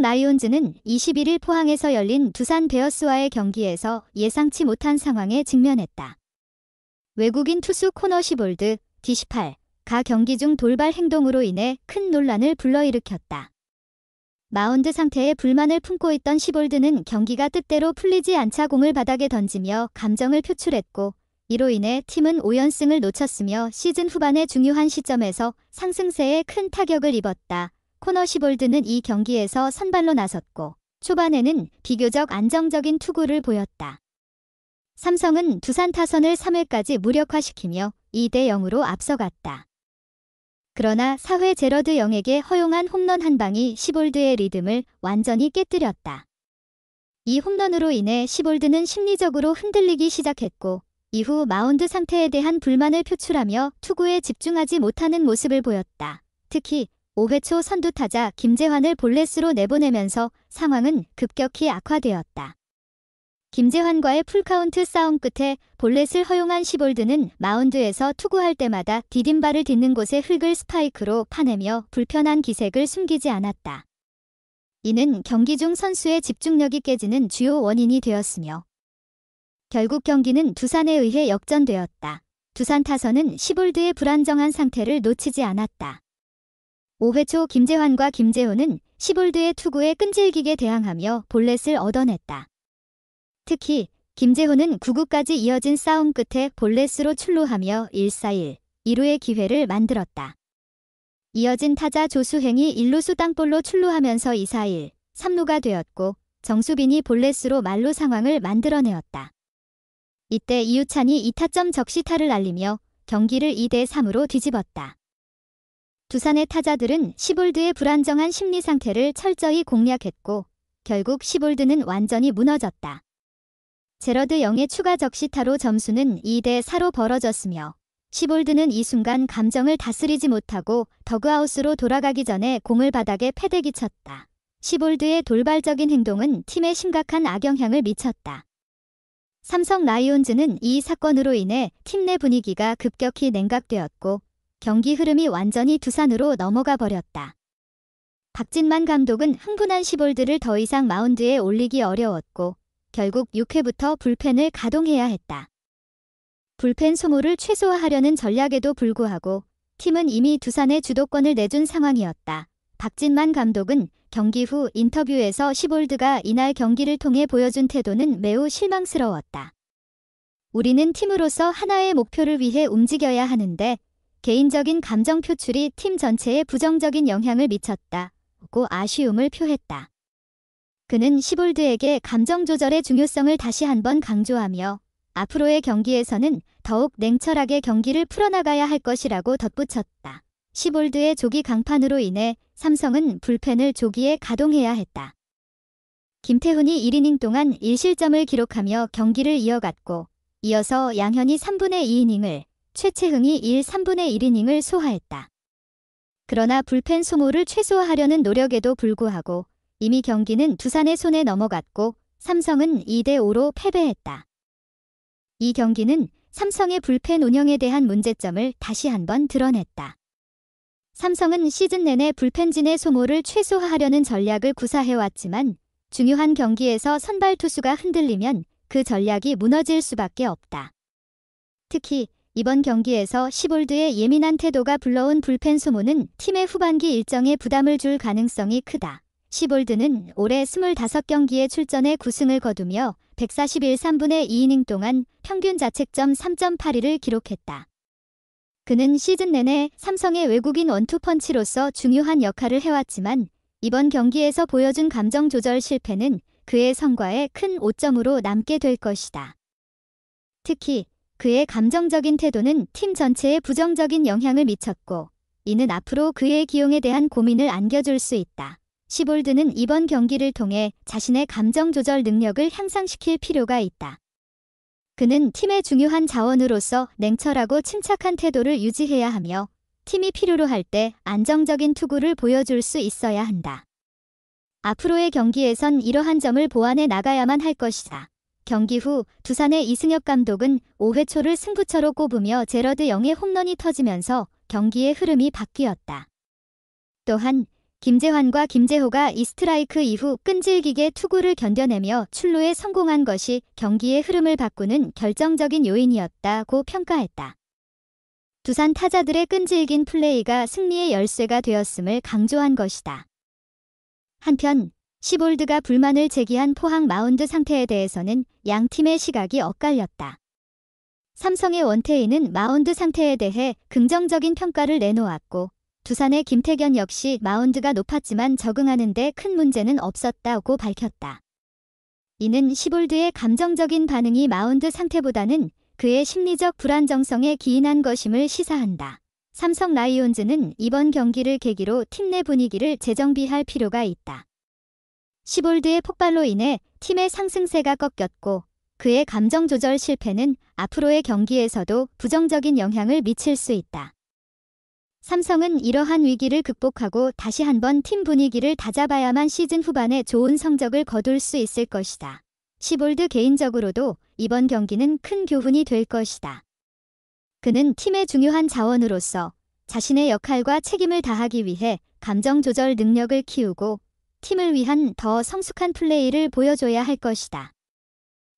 라이온즈는 21일 포항에서 열린 두산 베어스와의 경기에서 예상치 못한 상황에 직면했다. 외국인 투수 코너 시볼드, D18가 경기 중 돌발 행동으로 인해 큰 논란을 불러일으켰다. 마운드 상태에 불만을 품고 있던 시볼드는 경기가 뜻대로 풀리지 않자 공을 바닥에 던지며 감정을 표출했고, 이로 인해 팀은 5연승을 놓쳤으며 시즌 후반의 중요한 시점에서 상승세에 큰 타격을 입었다. 코너 시볼드는 이 경기에서 선발로 나섰고 초반에는 비교적 안정적인 투구를 보였다. 삼성은 두산 타선을 3회까지 무력화시키며 2대0으로 앞서갔다. 그러나 4회 제러드 영에게 허용한 홈런 한 방이 시볼드의 리듬을 완전히 깨뜨렸다. 이 홈런으로 인해 시볼드는 심리적으로 흔들리기 시작했고, 이후 마운드 상태에 대한 불만을 표출하며 투구에 집중하지 못하는 모습을 보였다. 특히 5회 초 선두타자 김재환을 볼넷으로 내보내면서 상황은 급격히 악화되었다. 김재환과의 풀카운트 싸움 끝에 볼넷을 허용한 시볼드는 마운드에서 투구할 때마다 디딤발을 딛는 곳에 흙을 스파이크로 파내며 불편한 기색을 숨기지 않았다. 이는 경기 중 선수의 집중력이 깨지는 주요 원인이 되었으며 결국 경기는 두산에 의해 역전되었다. 두산 타선은 시볼드의 불안정한 상태를 놓치지 않았다. 5회 초 김재환과 김재호는 시볼드의 투구에 끈질기게 대항하며 볼넷을 얻어냈다. 특히 김재호는 9구까지 이어진 싸움 끝에 볼넷으로 출루하며 1-4-1, 2루의 기회를 만들었다. 이어진 타자 조수행이 1루수 땅볼로 출루하면서 2-4-1, 3루가 되었고 정수빈이 볼넷으로 만루 상황을 만들어내었다. 이때 이우찬이 2타점 적시타를 날리며 경기를 2대3으로 뒤집었다. 두산의 타자들은 시볼드의 불안정한 심리 상태를 철저히 공략했고 결국 시볼드는 완전히 무너졌다. 제러드 영의 추가 적시타로 점수는 2대4로 벌어졌으며 시볼드는 이 순간 감정을 다스리지 못하고 더그아웃으로 돌아가기 전에 공을 바닥에 패대기 쳤다. 시볼드의 돌발적인 행동은 팀에 심각한 악영향을 미쳤다. 삼성 라이온즈는 이 사건으로 인해 팀 내 분위기가 급격히 냉각되었고 경기 흐름이 완전히 두산으로 넘어가 버렸다. 박진만 감독은 흥분한 시볼드를 더 이상 마운드에 올리기 어려웠고 결국 6회부터 불펜을 가동해야 했다. 불펜 소모를 최소화하려는 전략에도 불구하고 팀은 이미 두산에 주도권을 내준 상황이었다. 박진만 감독은 경기 후 인터뷰에서 시볼드가 이날 경기를 통해 보여준 태도는 매우 실망스러웠다. 우리는 팀으로서 하나의 목표를 위해 움직여야 하는데 개인적인 감정 표출이 팀 전체에 부정적인 영향을 미쳤다고 아쉬움을 표했다. 그는 시볼드에게 감정 조절의 중요성을 다시 한번 강조하며 앞으로의 경기에서는 더욱 냉철하게 경기를 풀어나가야 할 것이라고 덧붙였다. 시볼드의 조기 강판으로 인해 삼성은 불펜을 조기에 가동해야 했다. 김태훈이 1이닝 동안 1실점을 기록하며 경기를 이어갔고 이어서 양현이 3분의 2이닝을, 최채흥이 3분의 1이닝을 소화했다. 그러나 불펜 소모를 최소화하려는 노력에도 불구하고 이미 경기는 두산의 손에 넘어갔고 삼성은 2대5로 패배했다. 이 경기는 삼성의 불펜 운영에 대한 문제점을 다시 한번 드러냈다. 삼성은 시즌 내내 불펜진의 소모를 최소화하려는 전략을 구사해왔지만 중요한 경기에서 선발 투수가 흔들리면 그 전략이 무너질 수밖에 없다. 특히 이번 경기에서 시볼드의 예민한 태도가 불러온 불펜 소모는 팀의 후반기 일정에 부담을 줄 가능성이 크다. 시볼드는 올해 25경기에 출전해 9승을 거두며 141 3분의 2이닝 동안 평균 자책점 3.82를 기록했다. 그는 시즌 내내 삼성의 외국인 원투펀치로서 중요한 역할을 해왔지만 이번 경기에서 보여준 감정 조절 실패는 그의 성과에 큰 오점으로 남게 될 것이다. 특히 그의 감정적인 태도는 팀 전체에 부정적인 영향을 미쳤고 이는 앞으로 그의 기용에 대한 고민을 안겨줄 수 있다. 시볼드는 이번 경기를 통해 자신의 감정 조절 능력을 향상시킬 필요가 있다. 그는 팀의 중요한 자원으로서 냉철하고 침착한 태도를 유지해야 하며 팀이 필요로 할 때 안정적인 투구를 보여줄 수 있어야 한다. 앞으로의 경기에선 이러한 점을 보완해 나가야만 할 것이다. 경기 후 두산의 이승엽 감독은 5회 초를 승부처로 꼽으며 제러드 영의 홈런이 터지면서 경기의 흐름이 바뀌었다. 또한 김재환과 김재호가 이스트라이크 이후 끈질기게 투구를 견뎌내며 출루에 성공한 것이 경기의 흐름을 바꾸는 결정적인 요인이었다고 평가했다. 두산 타자들의 끈질긴 플레이가 승리의 열쇠가 되었음을 강조한 것이다. 한편 시볼드가 불만을 제기한 포항 마운드 상태에 대해서는 양 팀의 시각이 엇갈렸다. 삼성의 원태인은 마운드 상태에 대해 긍정적인 평가를 내놓았고 두산의 김태견 역시 마운드가 높았지만 적응하는 데 큰 문제는 없었다고 밝혔다. 이는 시볼드의 감정적인 반응이 마운드 상태보다는 그의 심리적 불안정성에 기인한 것임을 시사한다. 삼성 라이온즈는 이번 경기를 계기로 팀 내 분위기를 재정비할 필요가 있다. 시볼드의 폭발로 인해 팀의 상승세가 꺾였고 그의 감정 조절 실패는 앞으로의 경기에서도 부정적인 영향을 미칠 수 있다. 삼성은 이러한 위기를 극복하고 다시 한번 팀 분위기를 다잡아야만 시즌 후반에 좋은 성적을 거둘 수 있을 것이다. 시볼드 개인적으로도 이번 경기는 큰 교훈이 될 것이다. 그는 팀의 중요한 자원으로서 자신의 역할과 책임을 다하기 위해 감정 조절 능력을 키우고 팀을 위한 더 성숙한 플레이를 보여줘야 할 것이다.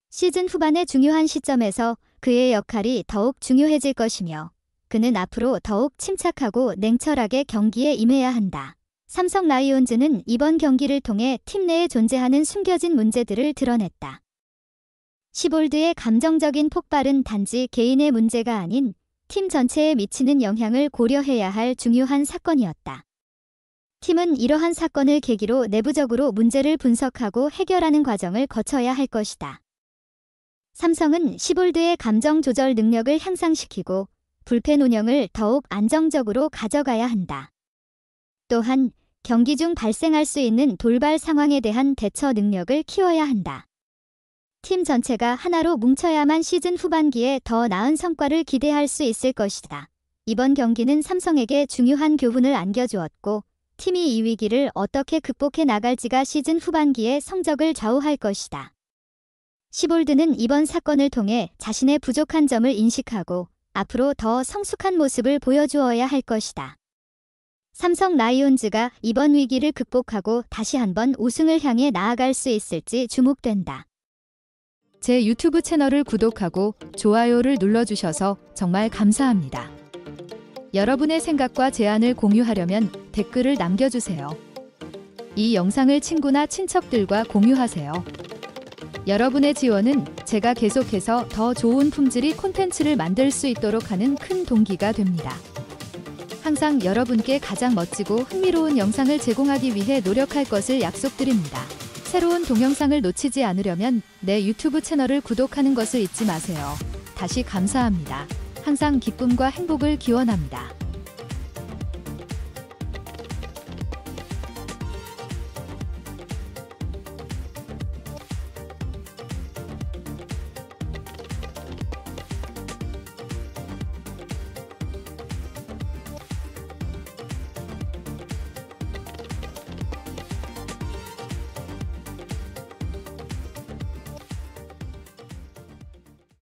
시즌 후반의 중요한 시점에서 그의 역할이 더욱 중요해질 것이며 그는 앞으로 더욱 침착하고 냉철하게 경기에 임해야 한다. 삼성 라이온즈는 이번 경기를 통해 팀 내에 존재하는 숨겨진 문제들을 드러냈다. 시볼드의 감정적인 폭발은 단지 개인의 문제가 아닌 팀 전체에 미치는 영향을 고려해야 할 중요한 사건이었다. 팀은 이러한 사건을 계기로 내부적으로 문제를 분석하고 해결하는 과정을 거쳐야 할 것이다. 삼성은 시볼드의 감정 조절 능력을 향상시키고 불펜 운영을 더욱 안정적으로 가져가야 한다. 또한 경기 중 발생할 수 있는 돌발 상황에 대한 대처 능력을 키워야 한다. 팀 전체가 하나로 뭉쳐야만 시즌 후반기에 더 나은 성과를 기대할 수 있을 것이다. 이번 경기는 삼성에게 중요한 교훈을 안겨주었고 팀이 이 위기를 어떻게 극복해 나갈지가 시즌 후반기의 성적을 좌우할 것이다. 시볼드는 이번 사건을 통해 자신의 부족한 점을 인식하고 앞으로 더 성숙한 모습을 보여주어야 할 것이다. 삼성 라이온즈가 이번 위기를 극복하고 다시 한번 우승을 향해 나아갈 수 있을지 주목된다. 제 유튜브 채널을 구독하고 좋아요를 눌러주셔서 정말 감사합니다. 여러분의 생각과 제안을 공유하려면 댓글을 남겨주세요. 이 영상을 친구나 친척들과 공유하세요. 여러분의 지원은 제가 계속해서 더 좋은 품질의 콘텐츠를 만들 수 있도록 하는 큰 동기가 됩니다. 항상 여러분께 가장 멋지고 흥미로운 영상을 제공하기 위해 노력할 것을 약속드립니다. 새로운 동영상을 놓치지 않으려면 내 유튜브 채널을 구독하는 것을 잊지 마세요. 다시 감사합니다. 항상 기쁨과 행복을 기원합니다.